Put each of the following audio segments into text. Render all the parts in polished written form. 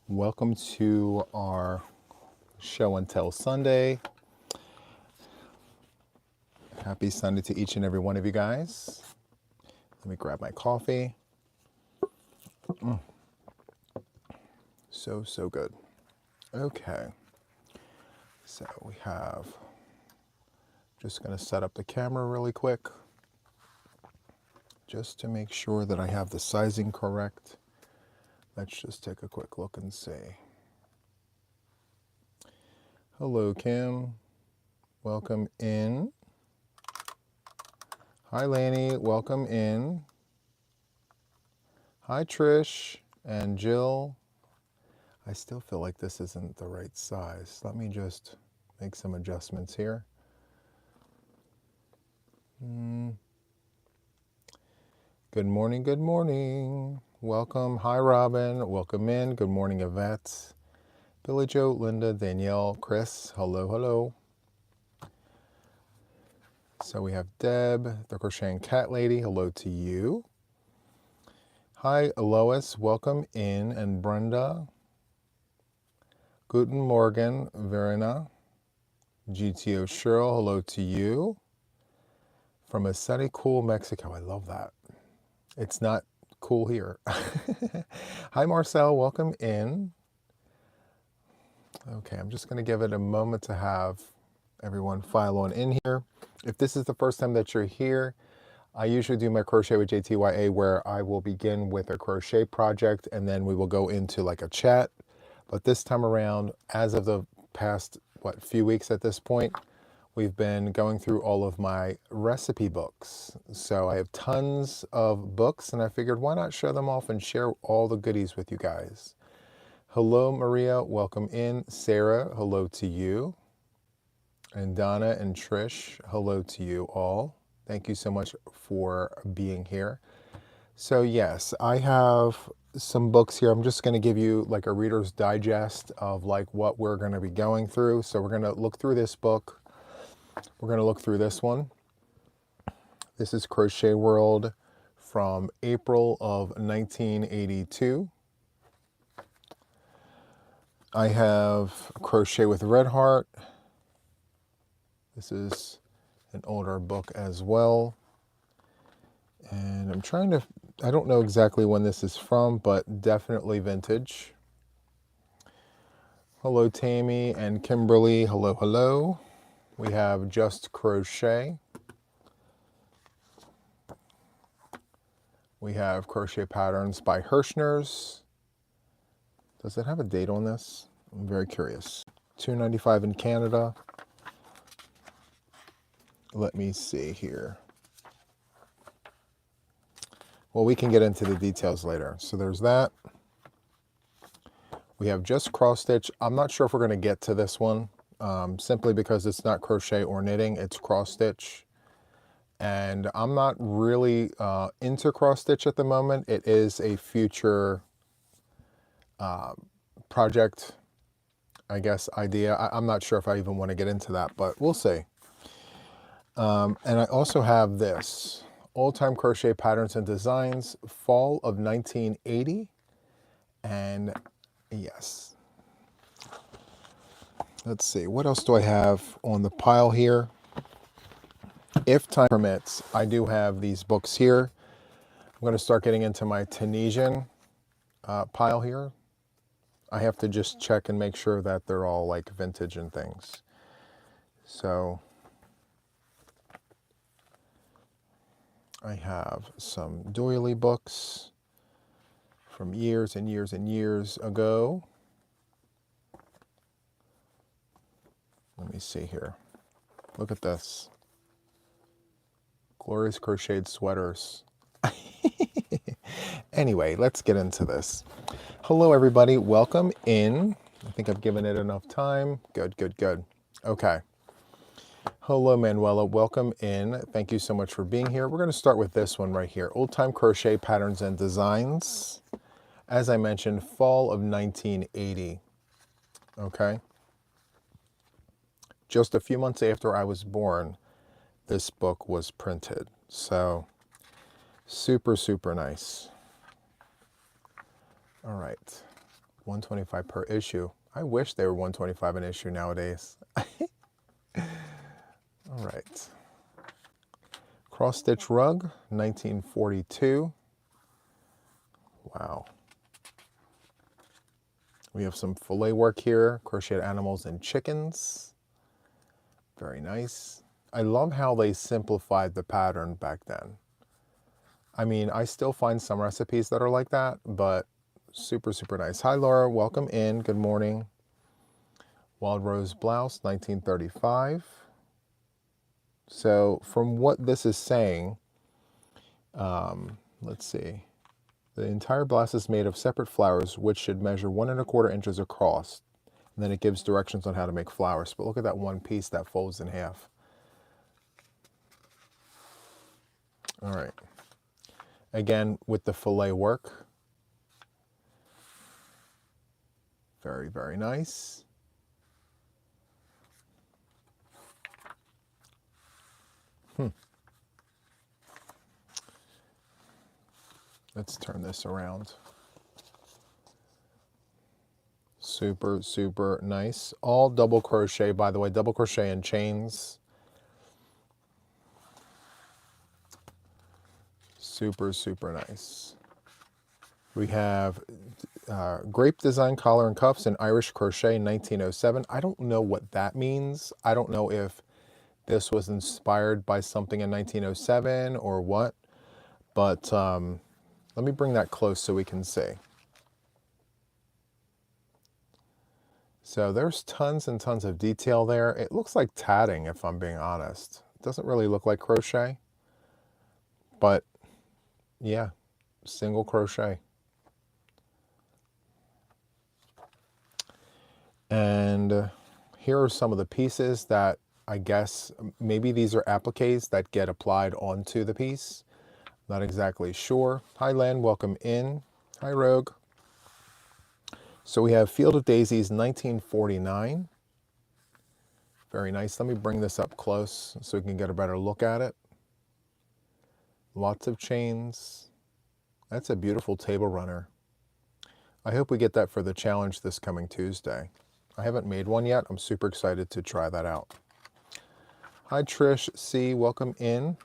Welcome to our show and tell Sunday. Happy Sunday to each and every one of you guys. Let me grab my coffee. So good. Okay. So we have, just going to set up the camera really quick just to make sure that I have the sizing correct. Let's just take a quick look and see. Hello, Kim. Welcome in. Hi, Laney. Welcome in. Hi, Trish and Jill. I still feel like this isn't the right size. Let me just make some adjustments here. Good morning, good morning. Welcome. Hi, Robin. Welcome in. Good morning, Yvette. Billy Joe, Linda, Danielle, Chris. Hello, hello. So we have Deb, the Crocheting Cat Lady. Hello to you. Hi, Lois. Welcome in. And Brenda. Guten Morgen, Verena. GTO Cheryl. Hello to you. From a sunny, cool Mexico. I love that. It's not cool here. Hi, Marcel. Welcome in. Okay, I'm just going to give it a moment to have everyone file on in here. If this is the first time that you're here, I usually do my Crochet with JTYA where I will begin with a crochet project and then we will go into like a chat. But this time around, as of the past, few weeks at this point, we've been going through all of my recipe books. So I have tons of books and I figured why not show them off and share all the goodies with you guys. Hello, Maria. Welcome in. Sarah, hello to you. And Donna and Trish, hello to you all. Thank you so much for being here. So yes, I have some books here. I'm just going to give you like a Reader's Digest of like what we're going to be going through. So we're going to look through this book. We're going to look through this one. This is Crochet World from April of 1982. I have Crochet with Red Heart. This is an older book as well. And I'm trying to, I don't know exactly when this is from, but definitely vintage. Hello, Tammy and Kimberly. Hello, hello. We have Just Crochet. We have Crochet Patterns by Hirschner's. Does it have a date on this? I'm very curious. $2.95 in Canada. Let me see here. Well, we can get into the details later. So there's that. We have Just Cross Stitch. I'm not sure if we're going to get to this one, simply because it's not crochet or knitting, it's cross stitch. And I'm not really into cross stitch at the moment. It is a future project, I guess, idea. I'm not sure if I even want to get into that, but we'll see. And I also have this, Old Time Crochet Patterns and Designs, Fall of 1980. And yes. Let's see, what else do I have on the pile here? If time permits, I do have these books here. I'm going to start getting into my Tunisian pile here. I have to just check and make sure that they're all like vintage and things. So I have some doily books from years and years and years ago. Let me see here. Look at this. Glorious Crocheted Sweaters. Anyway, let's get into this. Hello, everybody. Welcome in. I think I've given it enough time. Good, good, good. Okay. Hello, Manuela. Welcome in. Thank you so much for being here. We're going to start with this one right here. Old Time Crochet Patterns and Designs. As I mentioned, fall of 1980. Okay. Just a few months after I was born, this book was printed. So super, super nice. All right, 125 per issue. I wish they were 125 an issue nowadays. All right. Cross stitch rug, 1942. Wow. We have some fillet work here, crocheted animals and chickens. Very nice. I love how they simplified the pattern back then. I mean, I still find some recipes that are like that, but super, super nice. Hi, Laura. Welcome in. Good morning. Wild Rose Blouse, 1935. So from what this is saying, let's see. The entire blouse is made of separate flowers, which should measure 1¼ inches across. And then it gives directions on how to make flowers. But look at that one piece that folds in half. All right. Again, with the fillet work. Very, very nice. Let's turn this around. Super, super nice. All double crochet, by the way, double crochet and chains. Super, super nice. We have grape design collar and cuffs in Irish crochet 1907. I don't know what that means. I don't know if this was inspired by something in 1907 or what, but let me bring that close so we can see. So there's tons and tons of detail there. It looks like tatting, if I'm being honest. It doesn't really look like crochet, but yeah, single crochet. And here are some of the pieces that I guess maybe these are appliques that get applied onto the piece. Not exactly sure. Hi, Len, welcome in. Hi, Rogue. So we have Field of Daisies 1949. Very nice. Let me bring this up close so we can get a better look at it. Lots of chains. That's a beautiful table runner. I hope we get that for the challenge this coming Tuesday. I haven't made one yet. I'm super excited to try that out. Hi, Trish C. Welcome in.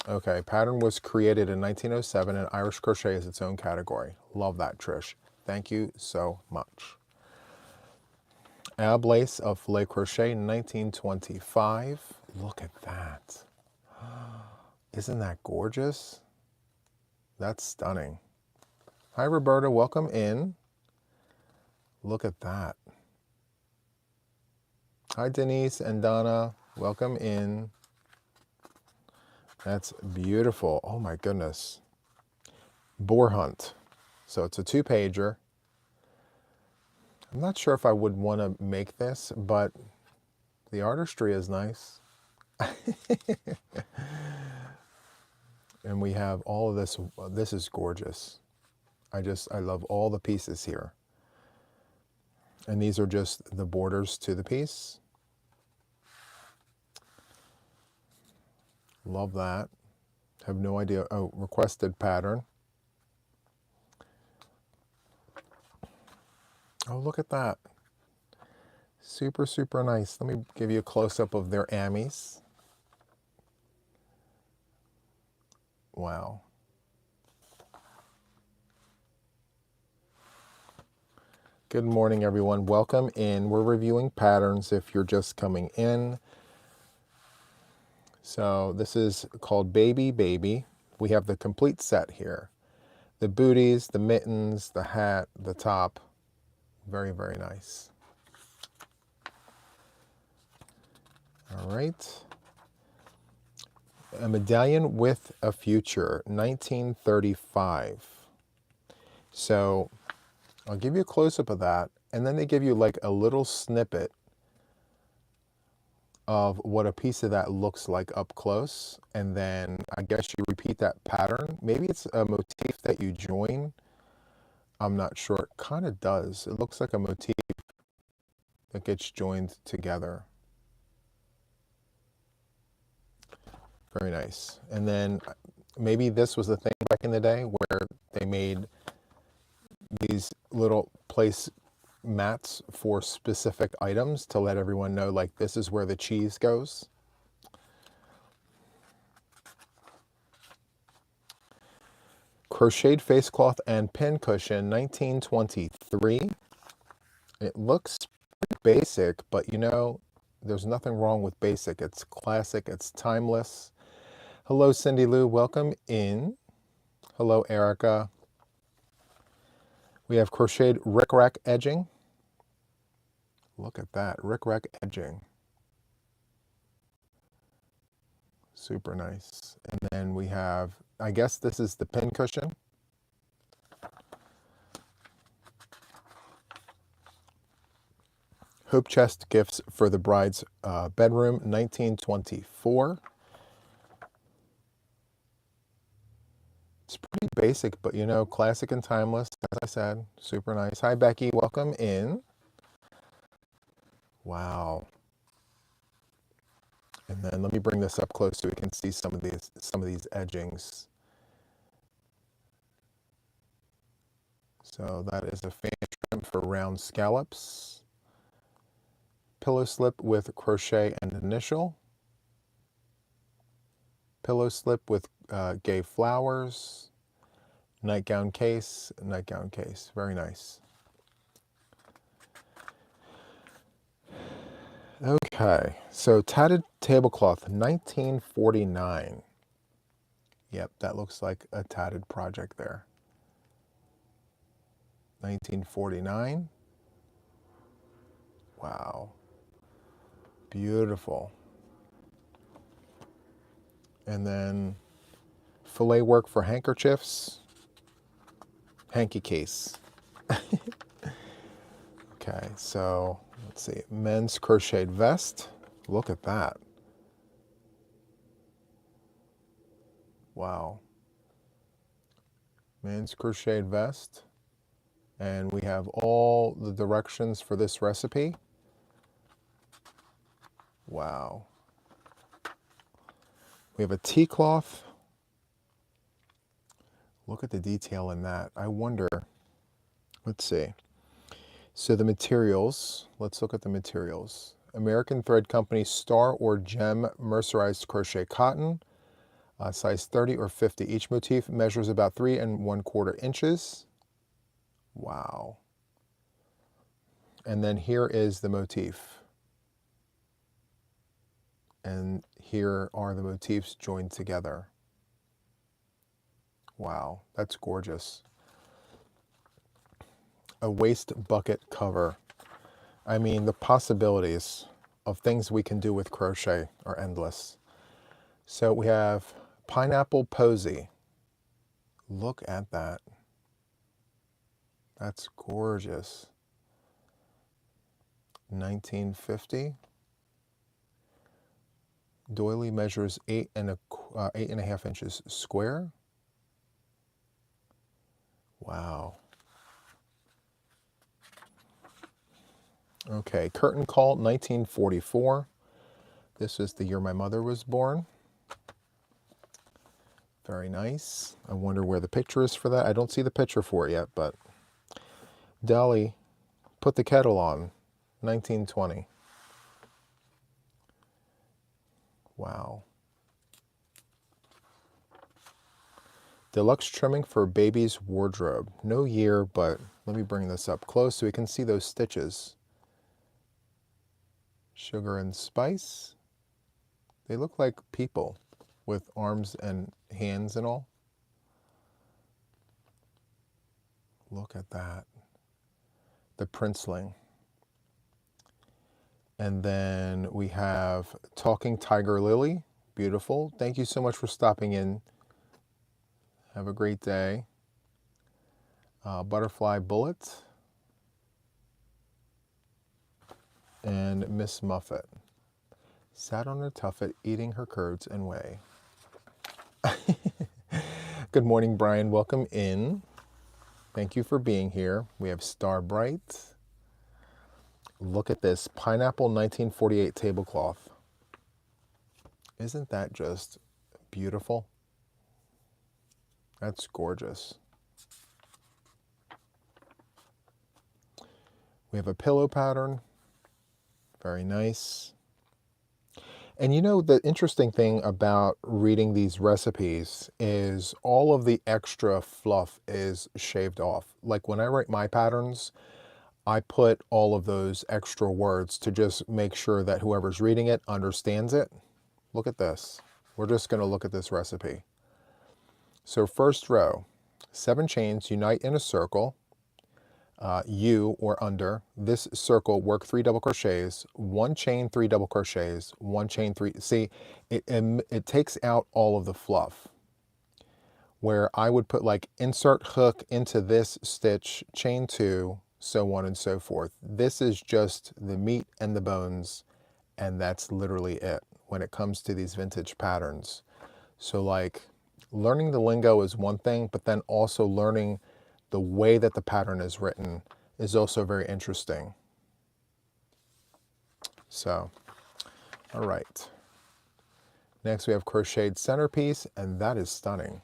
Okay, pattern was created in 1907 and Irish crochet is its own category. Love that, Trish. Thank you so much. Ab lace of filet crochet, 1925. Look at that. Isn't that gorgeous? That's stunning. Hi, Roberta. Welcome in. Look at that. Hi, Denise and Donna. Welcome in. That's beautiful. Oh, my goodness. Boar Hunt. So it's a 2-pager. I'm not sure if I would want to make this, but the artistry is nice. And we have all of this. This is gorgeous. I love all the pieces here. And these are just the borders to the piece. Love that. Have no idea. Oh, requested pattern. Oh, look at that. Super, super nice. Let me give you a close-up of their amies. Wow. Good morning, everyone. Welcome in. We're reviewing patterns if you're just coming in. So this is called Baby Baby. We have the complete set here. The booties, the mittens, the hat, the top. Very, very nice. All right. A Medallion with a Future, 1935. So I'll give you a close-up of that, and then they give you like a little snippet of what a piece of that looks like up close, and then I guess you repeat that pattern. Maybe it's a motif that you join. I'm not sure. It kind of does. It looks like a motif that gets joined together. Very nice. And then maybe this was the thing back in the day where they made these little place mats for specific items to let everyone know, like, this is where the cheese goes. Crocheted face cloth and pin cushion, 1923. It looks basic, but you know, there's nothing wrong with basic. It's classic, it's timeless. Hello, Cindy Lou, welcome in. Hello, Erica. We have crocheted rickrack edging. Look at that, rickrack edging. Super nice. And then we have, I guess this is the pin cushion. Hope chest gifts for the bride's bedroom, 1924. It's pretty basic, but you know, classic and timeless, as I said, super nice. Hi, Becky, welcome in. Wow. And then let me bring this up close so we can see some of these edgings. So that is a fan trim for round scallops. Pillow slip with crochet and initial. Pillow slip with gay flowers. Nightgown case, very nice. Okay, so tatted tablecloth, 1949. Yep, that looks like a tatted project there. 1949. Wow. Beautiful. And then fillet work for handkerchiefs. Hanky case. Okay, so let's see. Men's crocheted vest. Look at that. Wow. Men's crocheted vest. And we have all the directions for this recipe. Wow. We have a tea cloth. Look at the detail in that. I wonder, let's see. So the materials, let's look at the materials. American Thread Company Star or Gem mercerized crochet cotton, size 30 or 50. Each motif measures about 3 1/4 inches. Wow. And then here is the motif. And here are the motifs joined together. Wow, that's gorgeous. A waste bucket cover. I mean, the possibilities of things we can do with crochet are endless. So we have pineapple posy. Look at that. That's gorgeous. 1950. Doily measures 8.5 inches square. Wow. Okay, curtain call, 1944. This is the year my mother was born. Very nice. I wonder where the picture is for that. I don't see the picture for it yet, but Dolly, put the kettle on, 1920. Wow. Deluxe trimming for baby's wardrobe. No year, but let me bring this up close so we can see those stitches. Sugar and spice. They look like people with arms and hands and all. Look at that. The princeling. And then we have Talking Tiger Lily. Beautiful. Thank you so much for stopping in. Have a great day. Butterfly Bullet. And Miss Muffet. Sat on her tuffet, eating her curds and whey. Good morning, Brian. Welcome in. Thank you for being here. We have Star Bright. Look at this pineapple 1948 tablecloth. Isn't that just beautiful? That's gorgeous. We have a pillow pattern. Very nice. And you know, the interesting thing about reading these recipes is all of the extra fluff is shaved off. Like when I write my patterns, I put all of those extra words to just make sure that whoever's reading it understands it. Look at this. We're just going to look at this recipe. So first row, 7 chains, unite in a circle, U or under. This circle, work 3 double crochets, 1 chain, 3 double crochets, 1 chain, 3. See, it takes out all of the fluff. Where I would put like insert hook into this stitch, chain 2, so on and so forth. This is just the meat and the bones, and that's literally it when it comes to these vintage patterns. So like learning the lingo is one thing, but then also learning the way that the pattern is written is also very interesting. So, all right. Next we have crocheted centerpiece, and that is stunning.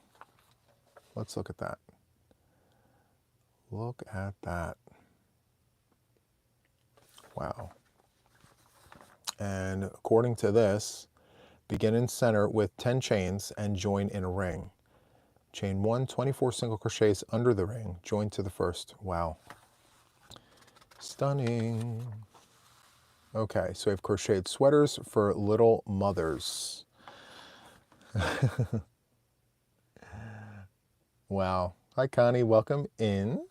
Let's look at that. Look at that. Wow. And according to this, begin in center with 10 chains and join in a ring. Chain 1, 24 single crochets under the ring, join to the first. Wow. Stunning. Okay, so we have crocheted sweaters for little mothers. Wow. Hi, Connie. Welcome in.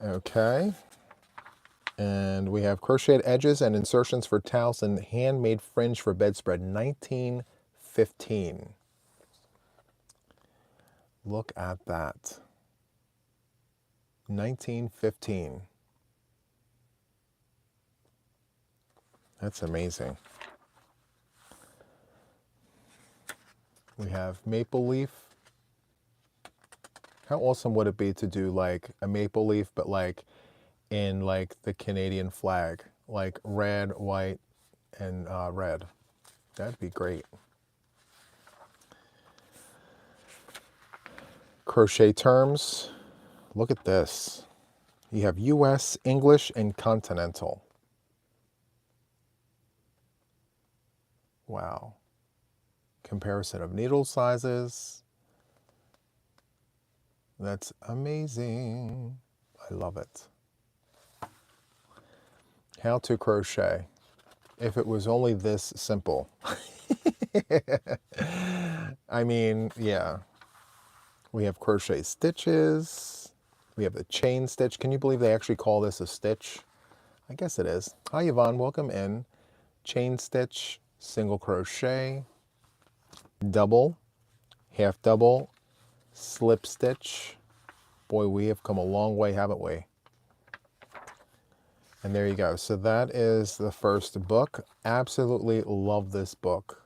Okay. And we have crocheted edges and insertions for towels and handmade fringe for bedspread, 1915. Look at that. 1915. That's amazing. We have maple leaf. How awesome would it be to do like a maple leaf, but like in like the Canadian flag, like red, white, and red. That'd be great. Crochet terms. Look at this. You have US, English, and continental. Wow. Comparison of needle sizes. That's amazing. I love it. How to crochet. If it was only this simple. I mean, yeah. We have crochet stitches. We have the chain stitch. Can you believe they actually call this a stitch? I guess it is. Hi, Yvonne. Welcome in. Chain stitch, single crochet, double, half double, slip stitch. Boy, we have come a long way, haven't we? And there you go. So that is the first book. Absolutely love this book.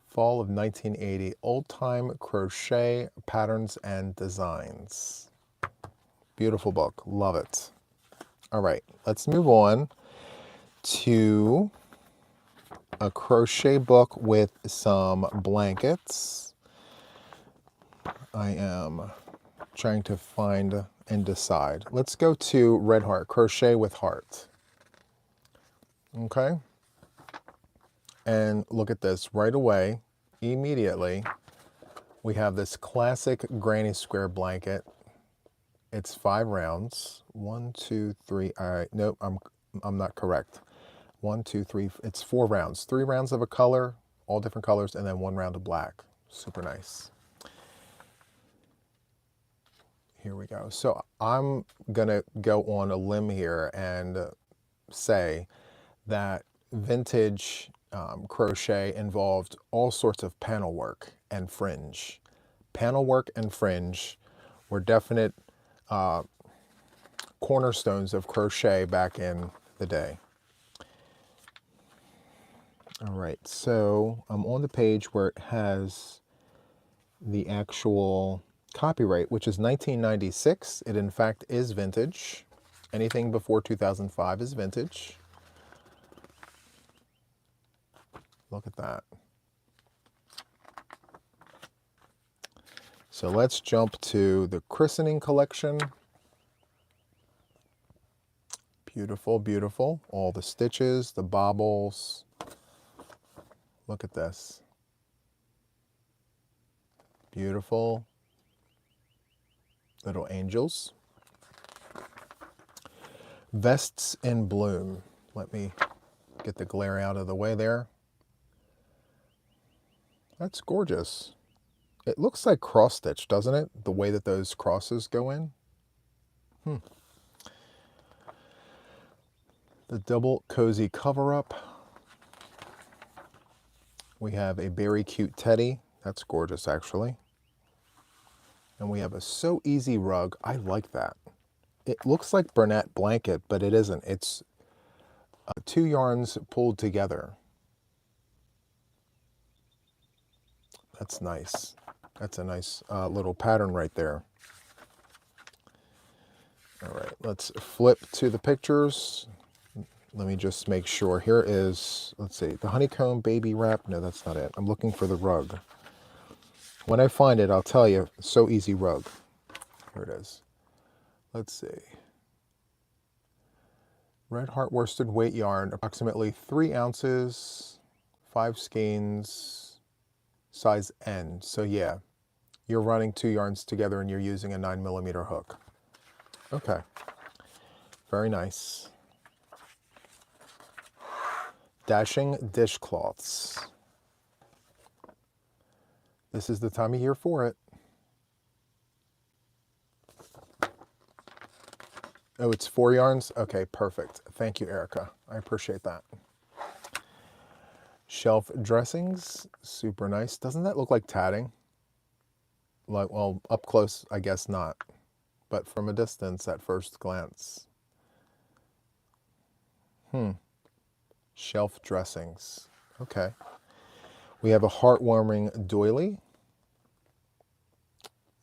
Fall of 1980, Old Time Crochet Patterns and Designs. Beautiful book. Love it. All right, let's move on to a crochet book with some blankets. I am trying to find and decide. Let's go to Red Heart, Crochet with Heart. Okay. And look at this right away, immediately, we have this classic granny square blanket. It's 5 rounds. 1, 2, 3. All right, nope, I'm not correct. 1, 2, 3. It's 4 rounds. 3 rounds of a color, all different colors, and then 1 round of black. Super nice. Here we go. So I'm gonna go on a limb here and say that vintage crochet involved all sorts of panel work and fringe. Panel work and fringe were definite cornerstones of crochet back in the day. All right, so I'm on the page where it has the actual copyright, which is 1996. It in fact is vintage. Anything before 2005 is vintage. Look at that. So let's jump to the christening collection. Beautiful, beautiful. All the stitches, the bobbles. Look at this. Beautiful little angels. Vests in bloom. Let me get the glare out of the way there. That's gorgeous. It looks like cross stitch, doesn't it? The way that those crosses go in. The double cozy cover up. We have a very cute teddy. That's gorgeous, actually. And we have a So Easy rug. I like that. It looks like Bernat blanket, but it isn't. It's two yarns pulled together. That's nice. That's a nice little pattern right there. All right, let's flip to the pictures. Let me just make sure. Here is, let's see, the honeycomb baby wrap. No, that's not it. I'm looking for the rug. When I find it, I'll tell you. So Easy rug. Here it is. Let's see. Red Heart worsted weight yarn, approximately 3 ounces, 5 skeins, size N. So yeah, you're running 2 yarns together and you're using a 9mm hook. Okay, very nice. Dashing dishcloths. This is the time of year for it. Oh, it's 4 yarns? Okay, perfect. Thank you, Erica. I appreciate that. Shelf dressings, super nice. Doesn't that look like tatting? Like, well, up close, I guess not. But from a distance, at first glance. Shelf dressings. Okay. We have a heartwarming doily.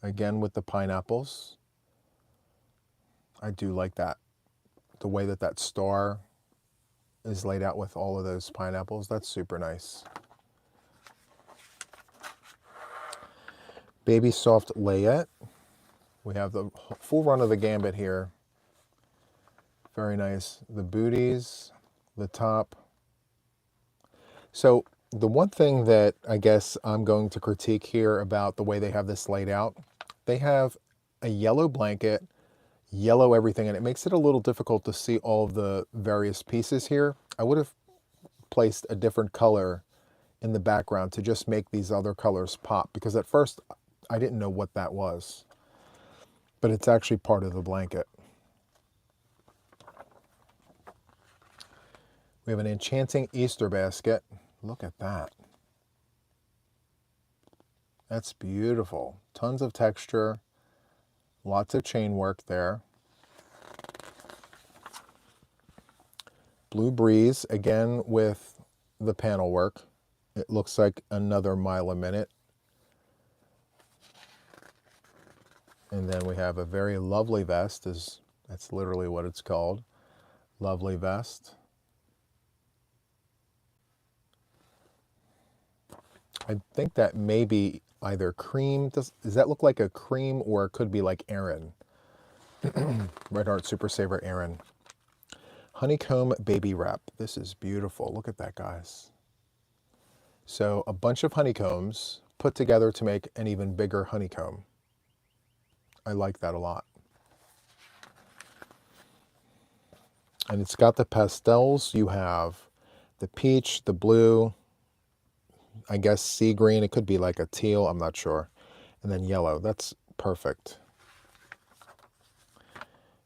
Again with the pineapples. I do like that. The way that that star is laid out with all of those pineapples. That's super nice. Baby soft layette. We have the full run of the gambit here. Very nice. The booties, the top. So the one thing that I guess I'm going to critique here about the way they have this laid out, they have a yellow blanket, yellow everything, and it makes it a little difficult to see all of the various pieces here. I would have placed a different color in the background to just make these other colors pop, because at first I didn't know what that was, but it's actually part of the blanket. We have an enchanting Easter basket. Look at that. That's beautiful. Tons of texture, lots of chain work there. Blue Breeze, again with the panel work. It looks like another mile a minute. And then we have a very lovely vest, that's literally what it's called. Lovely vest. I think that may be either cream. Does that look like a cream, or it could be like Aran? Red Heart Super Saver Aran. Honeycomb baby wrap. This is beautiful. Look at that, guys. So a bunch of honeycombs put together to make an even bigger honeycomb. I like that a lot. And it's got the pastels. You have the peach, the blue, I guess sea green. It could be like a teal, I'm not sure. And then yellow. That's perfect.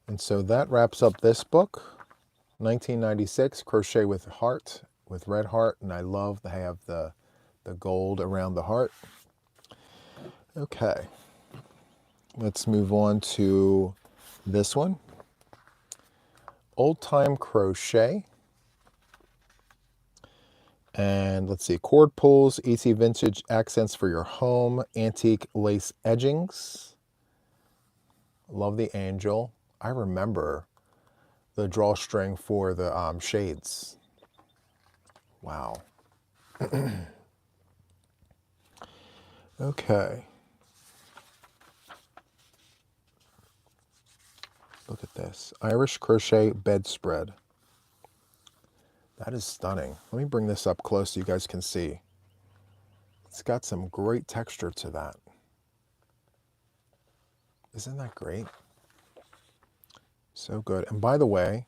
And so that wraps up this book. 1996, Crochet with Heart, with Red Heart. And I love to have the gold around the heart. Okay. Let's move on to this one. Old Time Crochet. And let's see, cord pulls, ET Vintage accents for your home, antique lace edgings. Love the angel. I remember the drawstring for the shades. Wow. Okay. Look at this. Irish crochet bedspread. That is stunning. Let me bring this up close so you guys can see. It's got some great texture to that. Isn't that great? So good. And by the way,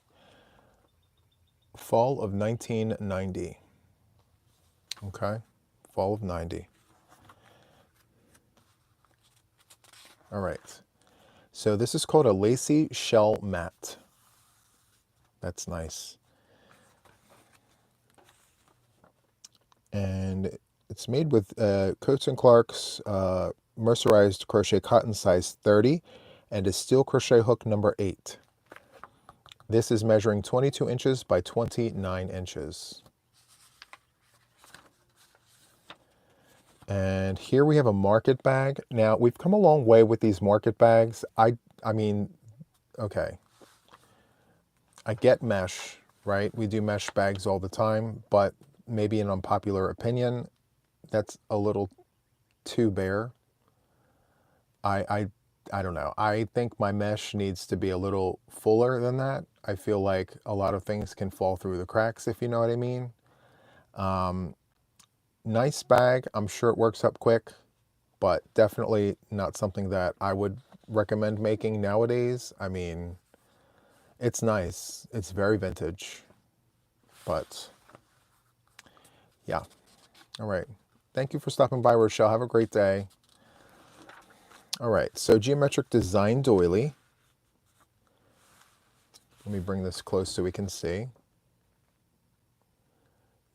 fall of 1990. Okay? Fall of 90. All right. So this is called a lacy shell mat. That's nice. And it's made with Coats & Clark's mercerized crochet cotton size 30 and a steel crochet hook number 8. This is measuring 22 inches by 29 inches. And here we have a market bag. Now, we've come a long way with these market bags. I mean, okay. I get mesh, right? We do mesh bags all the time, but maybe an unpopular opinion, that's a little too bare. I don't know. I think my mesh needs to be a little fuller than that. I feel like a lot of things can fall through the cracks, if you know what I mean. Nice bag. I'm sure it works up quick, but definitely not something that I would recommend making nowadays. I mean, it's nice. It's very vintage, but yeah. All right. Thank you for stopping by, Rochelle. Have a great day. All right. So geometric design doily. Let me bring this close so we can see.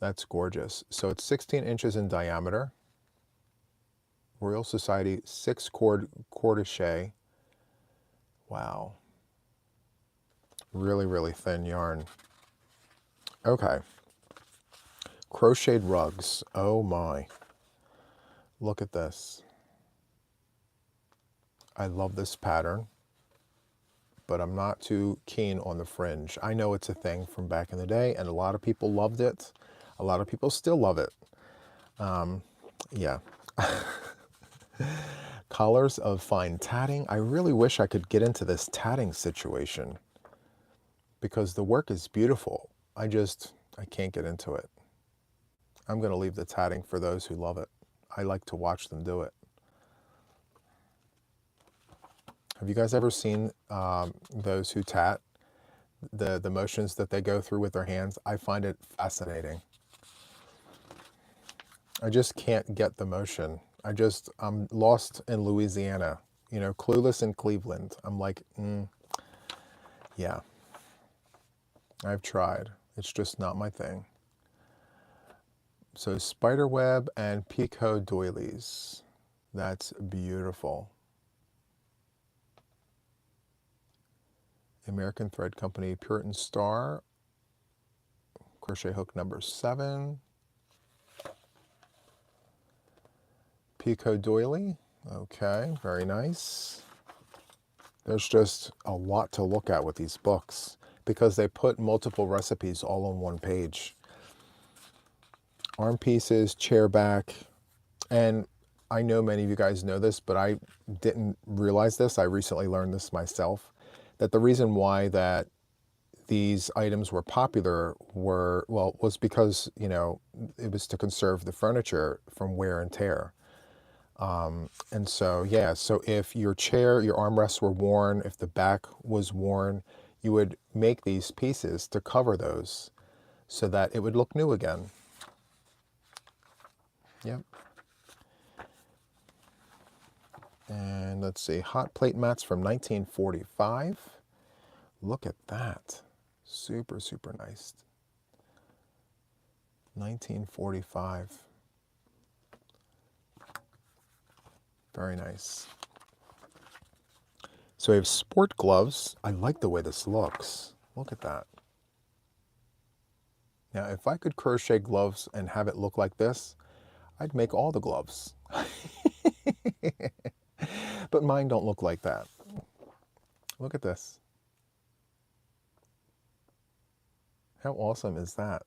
That's gorgeous. So it's 16 inches in diameter. Royal Society 6-cord crochet. Wow. Really, really thin yarn. Okay. Crocheted rugs. Oh my. Look at this. I love this pattern, but I'm not too keen on the fringe. I know it's a thing from back in the day, and a lot of people loved it. A lot of people still love it. Yeah. Collars of fine tatting. I really wish I could get into this tatting situation because the work is beautiful. I can't get into it. I'm going to leave the tatting for those who love it. I like to watch them do it. Have you guys ever seen those who tat, the motions that they go through with their hands? I find it fascinating. I just can't get the motion. I'm lost in Louisiana, you know, clueless in Cleveland. I'm like, yeah, I've tried. It's just not my thing. So spiderweb and picot doilies. That's beautiful. American Thread Company Puritan Star. Crochet hook number 7. Picot doily. Okay, very nice. There's just a lot to look at with these books because they put multiple recipes all on one page. Arm pieces, chair back, and I know many of you guys know this, but I didn't realize this. I recently learned this myself, that the reason why that these items were popular was because, you know, it was to conserve the furniture from wear and tear. And so, yeah, so if your chair, your armrests were worn, if the back was worn, you would make these pieces to cover those so that it would look new again. Yep. And let's see, hot plate mats from 1945. Look at that. Super, super nice. 1945. Very nice. So we have sport gloves. I like the way this looks. Look at that. Now, if I could crochet gloves and have it look like this, I'd make all the gloves. But mine don't look like that. Look at this. How awesome is that?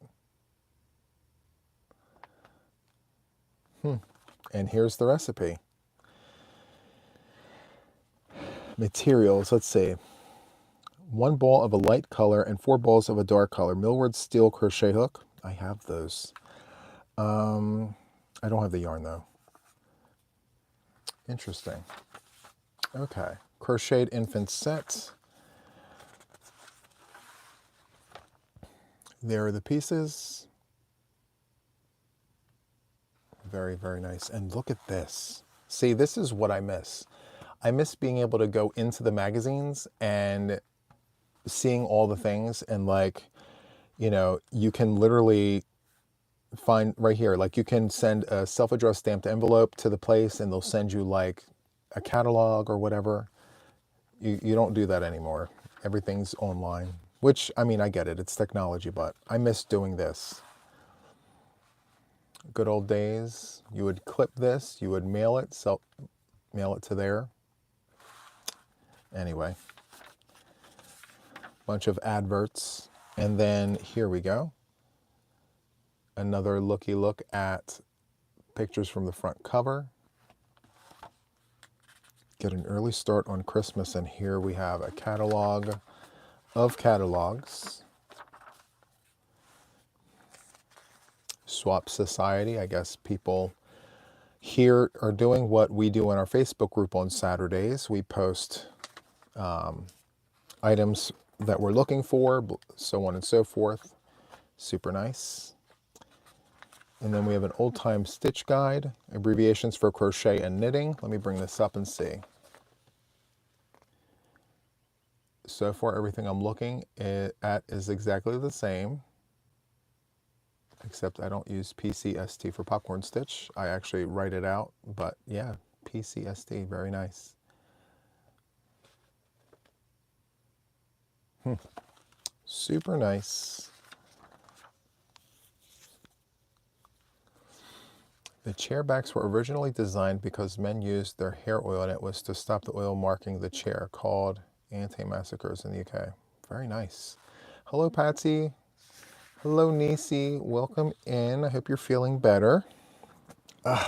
And here's the recipe. Materials, let's see. 1 ball of a light color and 4 balls of a dark color. Millward steel crochet hook. I have those. I don't have the yarn though. Interesting. Okay. Crocheted infant set. There are the pieces. Very, very nice. And look at this. See, this is what I miss. I miss being able to go into the magazines and seeing all the things, and like, you know, you can literally find right here, like you can send a self-addressed stamped envelope to the place and they'll send you like a catalog or whatever. You don't do that anymore. Everything's online, which, I mean, I get it. It's technology, but I miss doing this. Good old days. You would clip this, you would mail it, mail it to there. Anyway, bunch of adverts. And then here we go. Another looky look at pictures from the front cover. Get an early start on Christmas, and here we have a catalog of catalogs. Swap Society, I guess people here are doing what we do in our Facebook group on Saturdays. We post items that we're looking for, so on and so forth. Super nice. And then we have an old time stitch guide, abbreviations for crochet and knitting. Let me bring this up and see. So far, everything I'm looking at is exactly the same, except I don't use PCST for popcorn stitch. I actually write it out, but yeah, PCST, very nice. Super nice. The chair backs were originally designed because men used their hair oil, and it was to stop the oil marking the chair, called anti-massacres in the UK. Very nice. Hello, Patsy. Hello, Nisi. Welcome in. I hope you're feeling better. All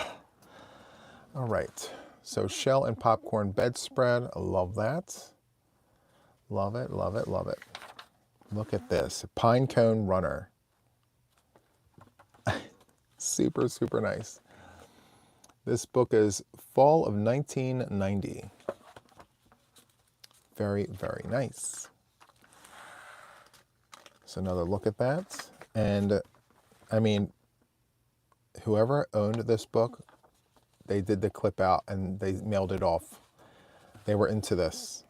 right. So shell and popcorn bedspread. I love that. Love it, love it, love it. Look at this. Pine cone runner. Super, super nice. This book is fall of 1990. Very, very nice. So another look at that. And I mean, whoever owned this book, they did the clip out and they mailed it off. They were into this.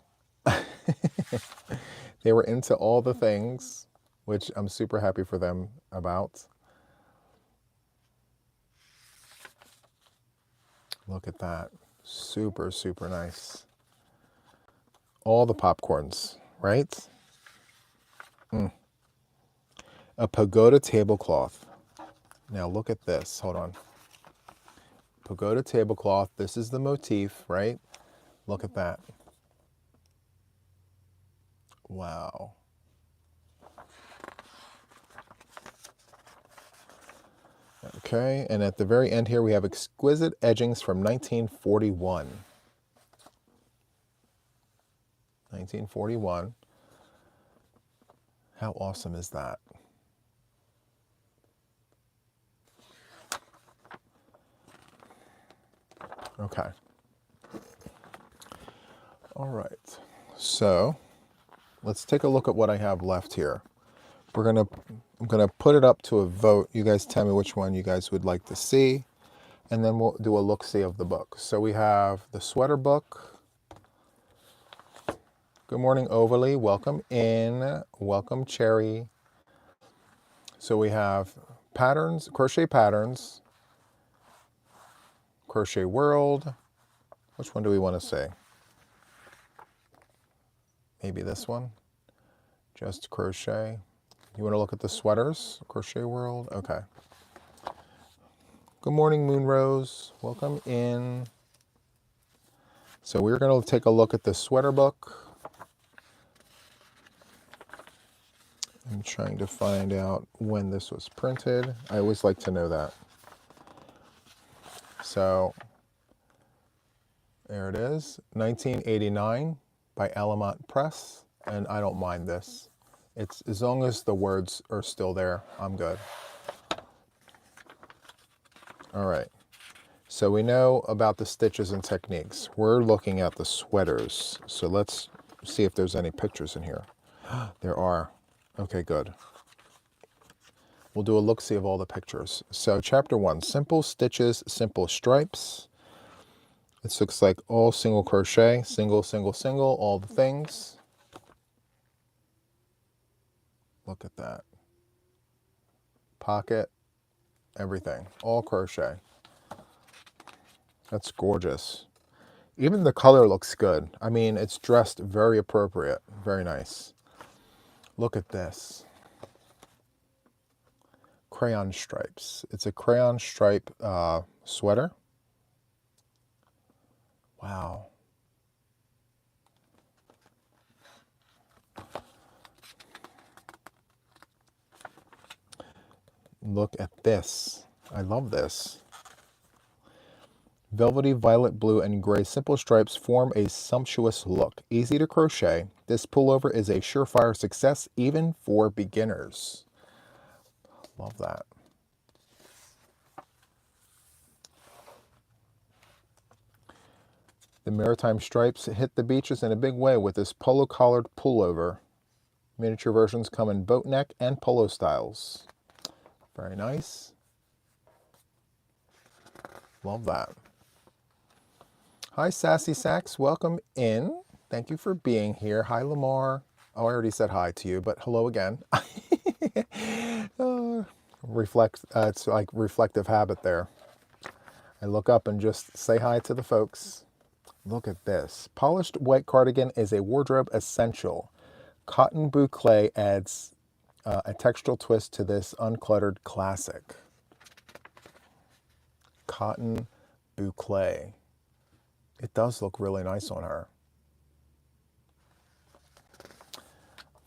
They were into all the things, which I'm super happy for them about. Look at that. Super, super nice. All the popcorns, right? A pagoda tablecloth. Now look at this. Hold on. Pagoda tablecloth. This is the motif, right? Look at that. Wow. Okay, and at the very end here we have exquisite edgings from 1941. 1941. How awesome is that? Okay. All right. So let's take a look at what I have left here. I'm gonna put it up to a vote. You guys tell me which one you guys would like to see, and then we'll do a look-see of the book. So we have the sweater book. Good morning, Overly. Welcome in. Welcome, Cherry. So we have patterns, crochet world. Which one do we want to say? Maybe this one. Just crochet. You want to look at the sweaters? Crochet world. Okay. Good morning, Moonrose. Welcome in. So we're going to take a look at the sweater book. I'm trying to find out when this was printed. I always like to know that. So there it is, 1989 by Alamont Press. and I don't mind this. It's as long as the words are still there, I'm good. All right. So we know about the stitches and techniques. We're looking at the sweaters. So let's see if there's any pictures in here. There are. Okay, good. We'll do a look-see of all the pictures. So chapter 1, simple stitches, simple stripes. This looks like all single crochet, single, single, single, all the things. Look at that. Pocket, everything, all crochet. That's gorgeous. Even the color looks good. I mean, it's dressed very appropriate, very nice. Look at this. Crayon stripes. It's a crayon stripe sweater. Wow. Look at this. I love this. Velvety violet, blue, and gray simple stripes form a sumptuous look. Easy to crochet. This pullover is a surefire success even for beginners. Love that. The maritime stripes hit the beaches in a big way with this polo collared pullover. Miniature versions come in boat neck and polo styles. Very nice. Love that. Hi, Sassy Sax. Welcome in. Thank you for being here. Hi, Lamar. Oh, I already said hi to you, but hello again. It's like reflective habit there. I look up and just say hi to the folks. Look at this. Polished white cardigan is a wardrobe essential. Cotton boucle adds a textural twist to this uncluttered classic. Cotton boucle. It does look really nice on her.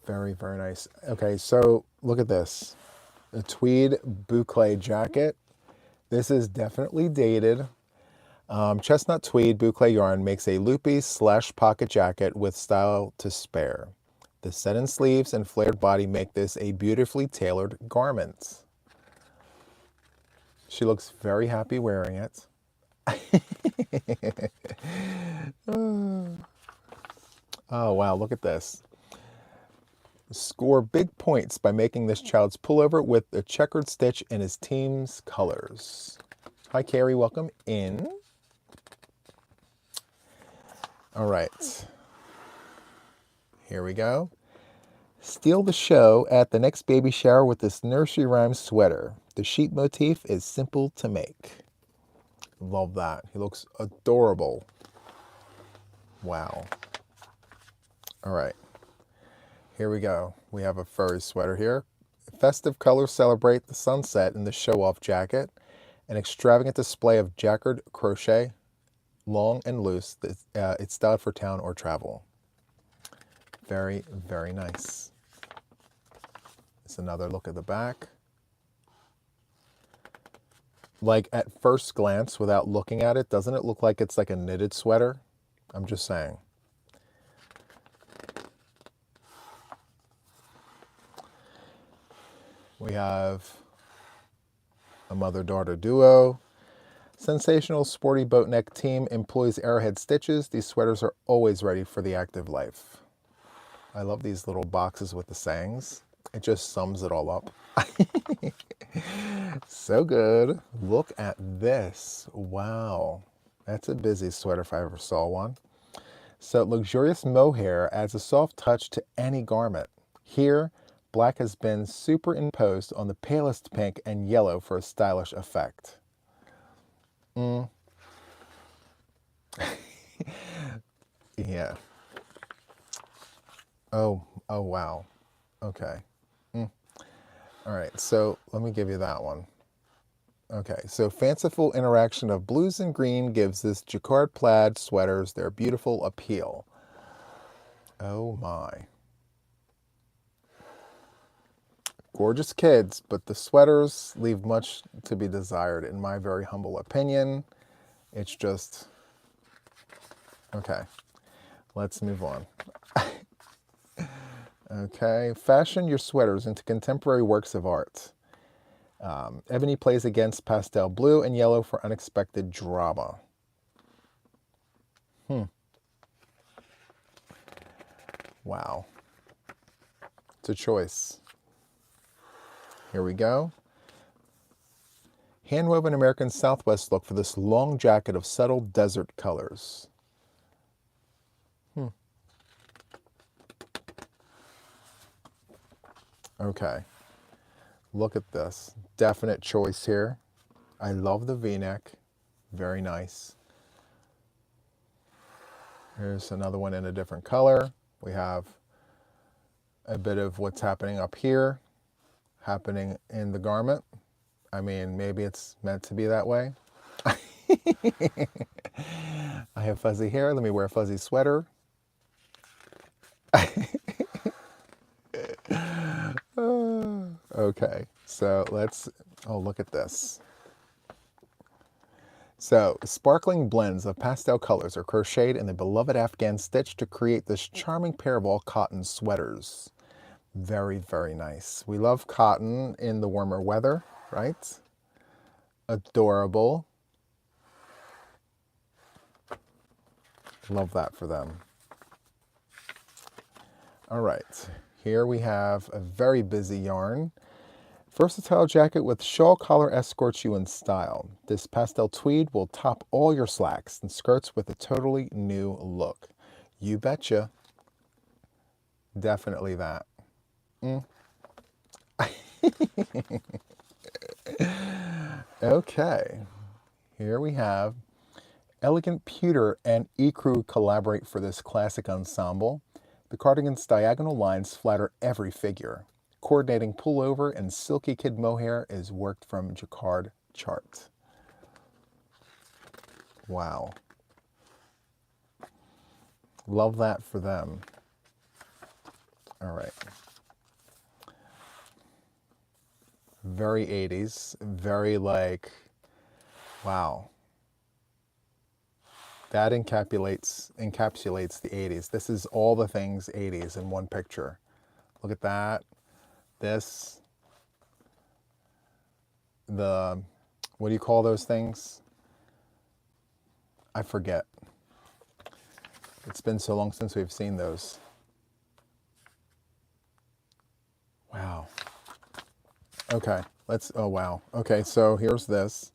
Very, very nice. Okay, so look at this. A tweed boucle jacket. This is definitely dated. Chestnut tweed boucle yarn makes a loopy slash pocket jacket with style to spare. The set-in sleeves and flared body make this a beautifully tailored garment. She looks very happy wearing it. Oh, wow, look at this. Score big points by making this child's pullover with a checkered stitch in his team's colors. Hi, Carrie, welcome in. All right. Here we go. Steal the show at the next baby shower with this nursery rhyme sweater. The sheep motif is simple to make. Love that. He looks adorable. Wow. All right. Here we go. We have a furry sweater here. Festive colors celebrate the sunset in the show-off jacket. An extravagant display of jacquard crochet, long and loose. It's styled for town or travel. Very, very nice. It's another look at the back. Like at first glance, without looking at it, doesn't it look like it's like a knitted sweater? I'm just saying. We have a mother-daughter duo. Sensational sporty boat neck team employs arrowhead stitches. These sweaters are always ready for the active life. I love these little boxes with the sayings. It just sums it all up. So good. Look at this. Wow. That's a busy sweater if I ever saw one. So luxurious mohair adds a soft touch to any garment. Here, black has been superimposed on the palest pink and yellow for a stylish effect. Yeah. Oh, wow. Okay. All right, so let me give you that one. Okay, so fanciful interaction of blues and green gives this jacquard plaid sweaters their beautiful appeal. Oh my. Gorgeous kids, but the sweaters leave much to be desired in my very humble opinion. It's just, okay, let's move on. Okay, fashion your sweaters into contemporary works of art. Ebony plays against pastel blue and yellow for unexpected drama. Wow. It's a choice. Here we go. Handwoven American Southwest look for this long jacket of subtle desert colors. Okay. Look at this. Definite choice here. I love the V-neck. Very nice. Here's another one in a different color. We have a bit of what's happening up here, happening in the garment. I mean, maybe it's meant to be that way. I have fuzzy hair. Let me wear a fuzzy sweater. Okay, so oh, look at this. So, sparkling blends of pastel colors are crocheted in the beloved Afghan stitch to create this charming pair of all cotton sweaters. Very, very nice. We love cotton in the warmer weather, right? Adorable. Love that for them. All right, here we have a very busy yarn. Versatile jacket with shawl collar escorts you in style. This pastel tweed will top all your slacks and skirts with a totally new look. You betcha. Definitely that. Okay, here we have Elegant Pewter and Ecru collaborate for this classic ensemble. The cardigan's diagonal lines flatter every figure. Coordinating pullover and silky kid mohair is worked from jacquard chart. Wow. Love that for them. All right. Very 80s, very like, wow. That encapsulates the 80s. This is all the things 80s in one picture. Look at that. This, the, what do you call those things? I forget. It's been so long since we've seen those. Wow. Okay, oh wow. Okay, so here's this.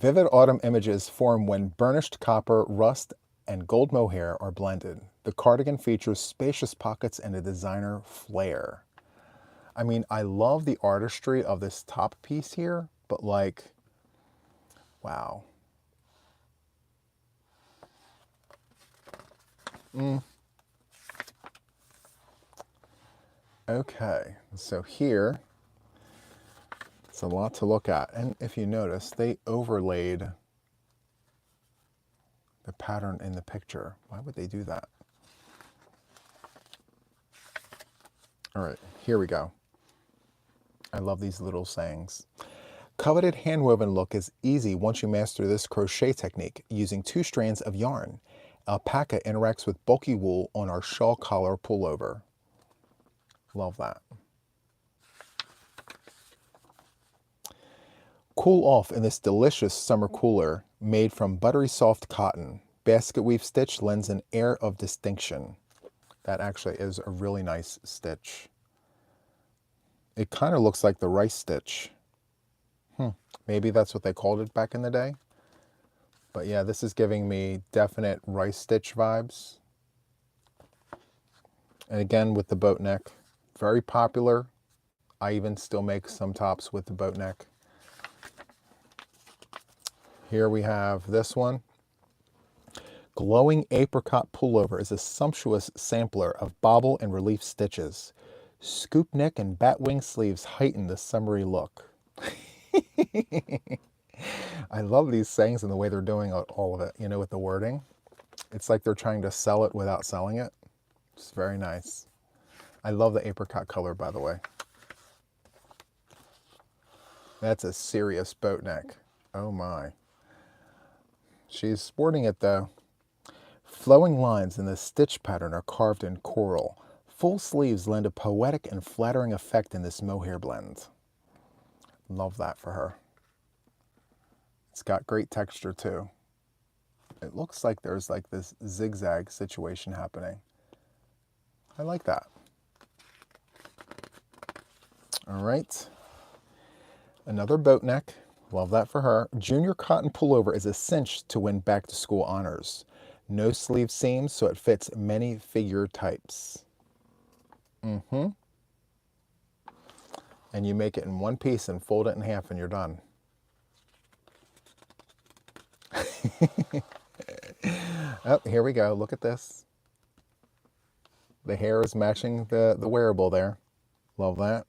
Vivid autumn images form when burnished copper, rust, and gold mohair are blended. The cardigan features spacious pockets and a designer flair. I mean, I love the artistry of this top piece here, but like, wow. Okay, so here, it's a lot to look at. And if you notice, they overlaid the pattern in the picture. Why would they do that? All right, here we go. I love these little sayings. Coveted handwoven look is easy once you master this crochet technique using 2 strands of yarn. Alpaca interacts with bulky wool on our shawl collar pullover. Love that. Cool off in this delicious summer cooler made from buttery soft cotton. Basket weave stitch lends an air of distinction. That actually is a really nice stitch. It kind of looks like the rice stitch. Maybe that's what they called it back in the day. But yeah, this is giving me definite rice stitch vibes. And again, with the boat neck, very popular. I even still make some tops with the boat neck. Here we have this one. Glowing apricot pullover is a sumptuous sampler of bobble and relief stitches. Scoop neck and batwing sleeves heighten the summery look. I love these sayings and the way they're doing all of it, you know, with the wording. It's like they're trying to sell it without selling it. It's very nice. I love the apricot color, by the way. That's a serious boat neck. Oh my. She's sporting it though. Flowing lines in the stitch pattern are carved in coral. Full sleeves lend a poetic and flattering effect in this mohair blend. Love that for her. It's got great texture too. It looks like there's like this zigzag situation happening. I like that. All right. Another boat neck. Love that for her. Junior cotton pullover is a cinch to win back to school honors. No sleeve seams, so it fits many figure types. And you make it in one piece and fold it in half and you're done. Oh, here we go. Look at this. The hair is matching the wearable there. Love that.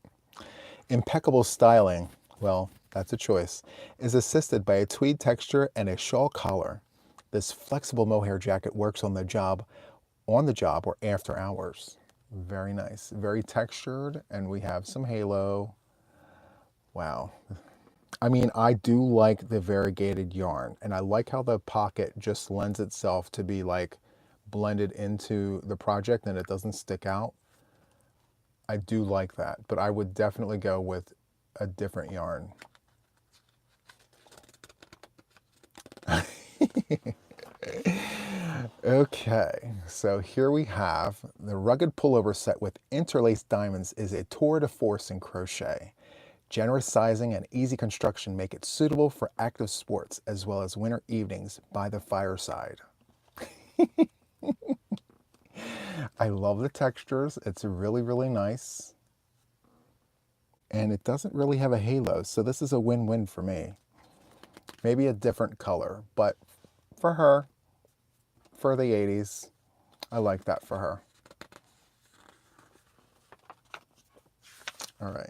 Impeccable styling, well, that's a choice, is assisted by a tweed texture and a shawl collar. This flexible mohair jacket works on the job or after hours. Very nice. Very textured, and we have some halo. Wow. I mean, I do like the variegated yarn, and I like how the pocket just lends itself to be like blended into the project and it doesn't stick out. I do like that, but I would definitely go with a different yarn. Okay, so here we have the rugged pullover set with interlaced diamonds is a tour de force in crochet. Generous sizing and easy construction make it suitable for active sports as well as winter evenings by the fireside. I love the textures. It's really, really nice. And it doesn't really have a halo, so this is a win-win for me. Maybe a different color, but for her, for the 80s, I like that for her. All right.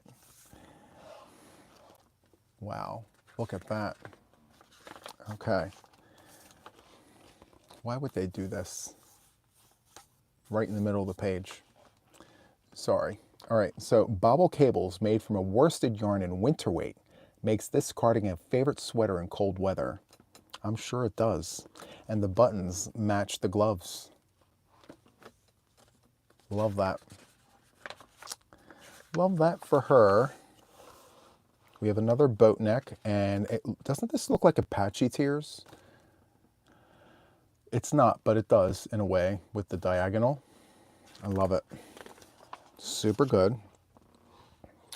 Wow, look at that. Okay. Why would they do this right in the middle of the page? Sorry. All right, so bobble cables made from a worsted yarn in winter weight makes this cardigan a favorite sweater in cold weather. I'm sure it does. And the buttons match the gloves. Love that. Love that for her. We have another boat neck, and doesn't this look like Apache tears? It's not, but it does in a way with the diagonal. I love it. Super good.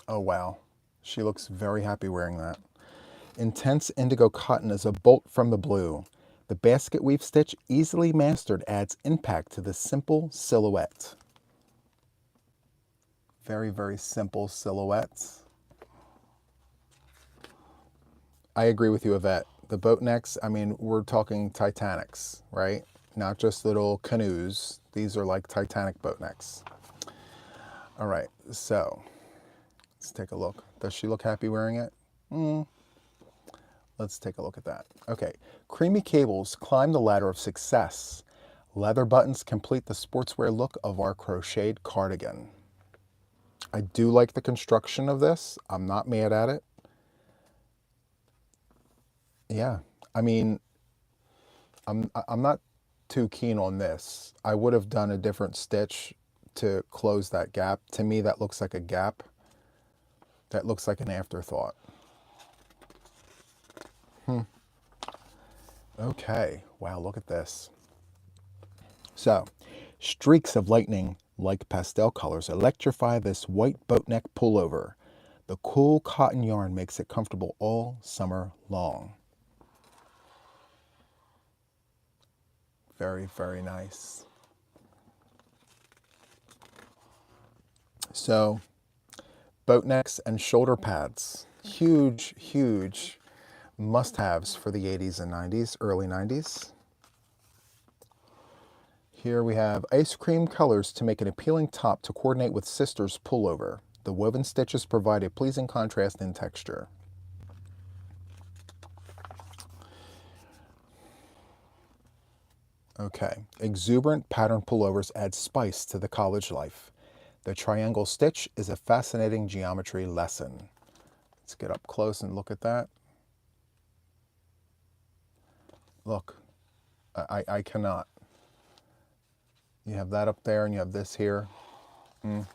Oh, wow. She looks very happy wearing that. Intense indigo cotton is a bolt from the blue. The basket weave stitch, easily mastered, adds impact to the simple silhouette. Very, very simple silhouettes. I agree with you, Yvette. The boat necks, I mean, we're talking Titanics, right? Not just little canoes. These are like Titanic boat necks. All right, so let's take a look. Does she look happy wearing it? Let's take a look at that. Okay, creamy cables climb the ladder of success. Leather buttons complete the sportswear look of our crocheted cardigan. I do like the construction of this. I'm not mad at it. Yeah, I mean, I'm not too keen on this. I would have done a different stitch to close that gap. To me, that looks like a gap. That looks like an afterthought. Okay, wow, look at this. So, streaks of lightning like pastel colors electrify this white boat neck pullover. The cool cotton yarn makes it comfortable all summer long. Very, very nice. So, boat necks and shoulder pads. Huge, huge must-haves for the 80s and 90s, early 90s. Here we have ice cream colors to make an appealing top to coordinate with sister's pullover. The woven stitches provide a pleasing contrast in texture. Okay, exuberant pattern pullovers add spice to the college life. The triangle stitch is a fascinating geometry lesson. Let's get up close and look at that. Look, I cannot. You have that up there and you have this here. Mm.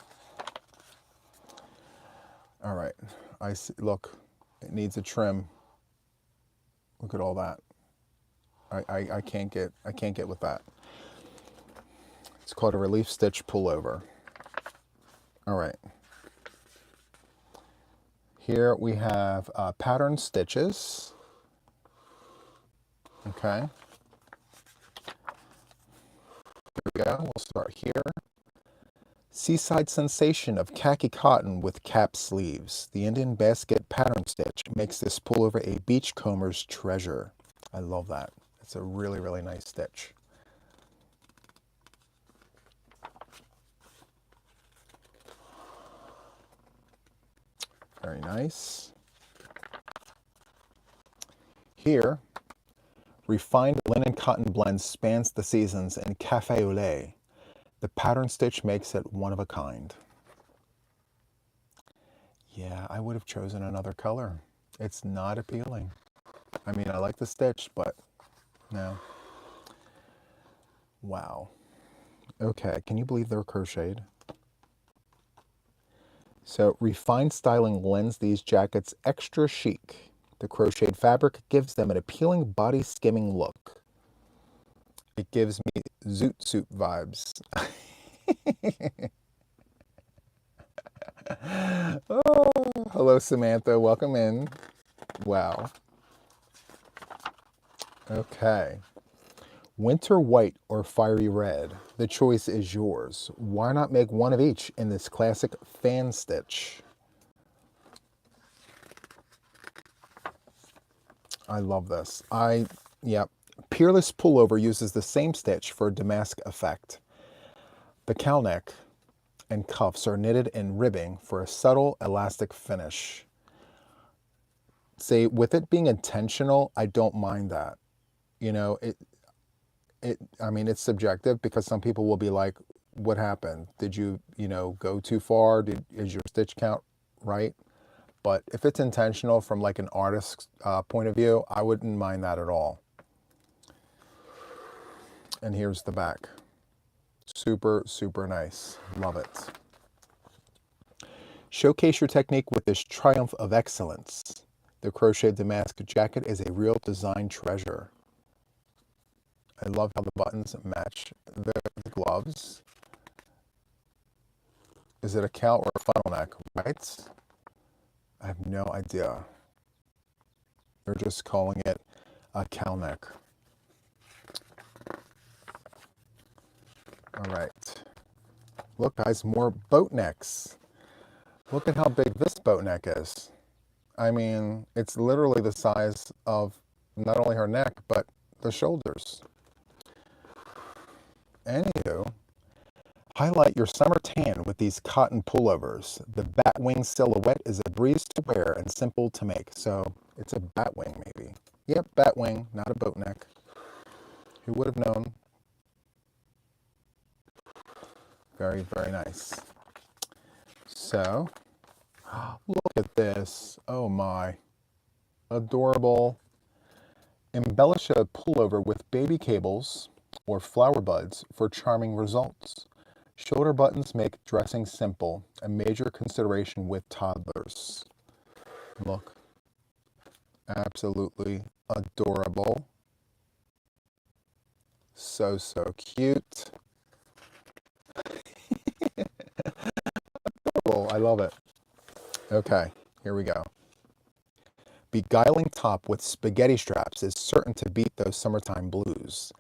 All right. I see. Look, it needs a trim. Look at all that. I can't get with that. It's called a relief stitch pullover. All right. Here we have pattern stitches. Okay. Here we go. We'll start here. Seaside sensation of khaki cotton with cap sleeves. The Indian basket pattern stitch makes this pullover a beachcomber's treasure. I love that. It's a really, really nice stitch. Very nice. Here, refined linen cotton blend spans the seasons in cafe au lait. The pattern stitch makes it one of a kind. Yeah, I would have chosen another color. It's not appealing. I mean, I like the stitch, but no. Wow. Okay, can you believe they're crocheted? So refined styling lends these jackets extra chic. The crocheted fabric gives them an appealing body skimming look. It gives me Zoot Suit vibes. Oh, hello, Samantha. Welcome in. Wow. Okay. Winter white or fiery red. The choice is yours. Why not make one of each in this classic fan stitch? I love this. Yeah. Peerless Pullover uses the same stitch for a damask effect. The cowl neck and cuffs are knitted in ribbing for a subtle elastic finish. Say, with it being intentional, I don't mind that. You know, I mean, it's subjective because some people will be like, what happened? Did you, go too far? Is your stitch count right? But if it's intentional from like an artist's point of view, I wouldn't mind that at all. And here's the back. Super, super nice. Love it. Showcase your technique with this triumph of excellence. The crochet damask jacket is a real design treasure. I love how the buttons match the gloves. Is it a cowl or a funnel neck, right? I have no idea. They're just calling it a cowl neck. All right. Look, guys, more boat necks. Look at how big this boat neck is. I mean, it's literally the size of not only her neck, but the shoulders. Anywho, highlight your summer tan with these cotton pullovers. The batwing silhouette is a breeze to wear and simple to make. So it's a batwing, maybe. Yep, batwing, not a boat neck. Who would have known? Very, very nice. So, look at this. Oh my. Adorable. Embellish a pullover with baby cables or flower buds for charming results. Shoulder buttons make dressing simple, a major consideration with toddlers. Look. Absolutely adorable. So, so cute. Oh, I love it. Okay, here we go. Beguiling top with spaghetti straps is certain to beat those summertime blues.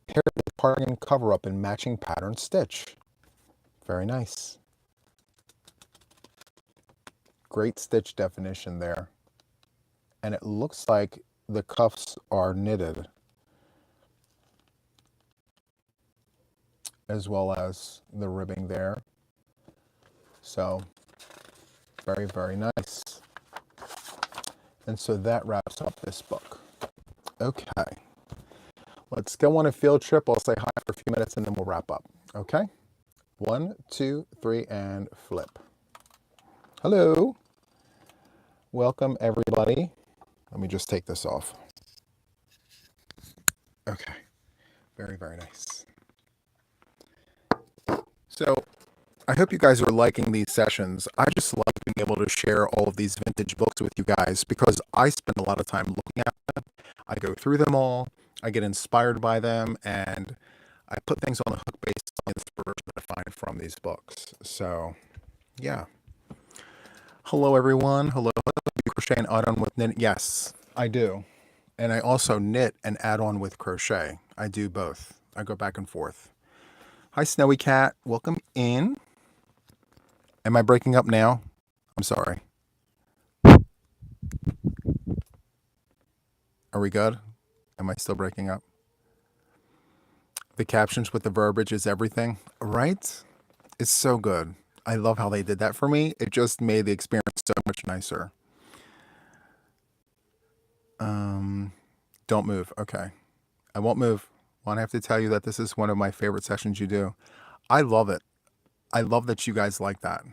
Paired with cardigan cover-up and matching pattern stitch. Very nice. Great stitch definition there. And it looks like the cuffs are knitted, as well as the ribbing there. So, very, very nice. And so that wraps up this book. Okay. Let's go on a field trip. I'll say hi for a few minutes and then we'll wrap up. Okay? 1, 2, 3, and flip. Hello. Welcome, everybody. Let me just take this off. Okay. Very, very nice. So, I hope you guys are liking these sessions. I just love being able to share all of these vintage books with you guys because I spend a lot of time looking at them. I go through them all, I get inspired by them, and I put things on the hook based on the inspiration that I find from these books. So, yeah. Hello, everyone. Hello. You crochet and add on with knit? Yes, I do. And I also knit and add on with crochet. I do both. I go back and forth. Hi, Snowy Cat. Welcome in. Am I breaking up now? I'm sorry. Are we good? Am I still breaking up? The captions with the verbiage is everything, right? It's so good. I love how they did that for me. It just made the experience so much nicer. Don't move. Okay. I won't move. Well, I have to tell you that this is one of my favorite sessions you do. I love it. I love that you guys like that.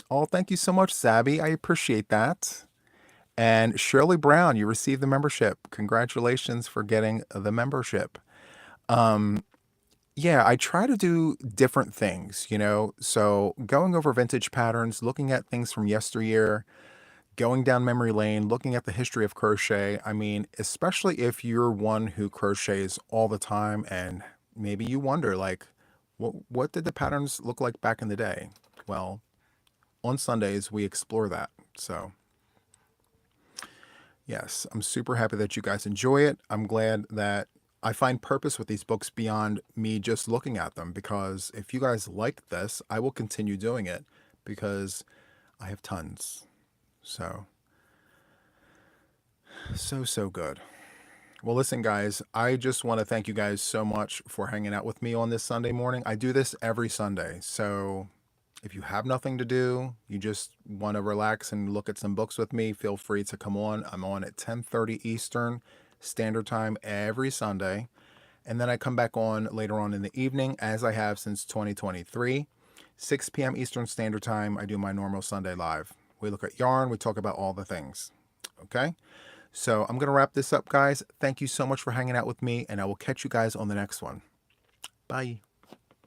Oh, thank you so much, Zabby. I appreciate that. And Shirley Brown, you received the membership. Congratulations for getting the membership. Yeah, I try to do different things, So going over vintage patterns, looking at things from yesteryear, going down memory lane, looking at the history of crochet. I mean, especially if you're one who crochets all the time and maybe you wonder, like, what did the patterns look like back in the day? Well, on Sundays, we explore that. So, yes, I'm super happy that you guys enjoy it. I'm glad that I find purpose with these books beyond me just looking at them, because if you guys like this, I will continue doing it because I have tons. So good. Well, listen, guys, I just want to thank you guys so much for hanging out with me on this Sunday morning. I do this every Sunday. So if you have nothing to do, you just want to relax and look at some books with me, feel free to come on. I'm on at 10:30 Eastern Standard Time every Sunday. And then I come back on later on in the evening, as I have since 2023. 6 p.m. Eastern Standard Time, I do my normal Sunday live. We look at yarn, we talk about all the things. Okay? So I'm going to wrap this up, guys. Thank you so much for hanging out with me, and I will catch you guys on the next one. Bye.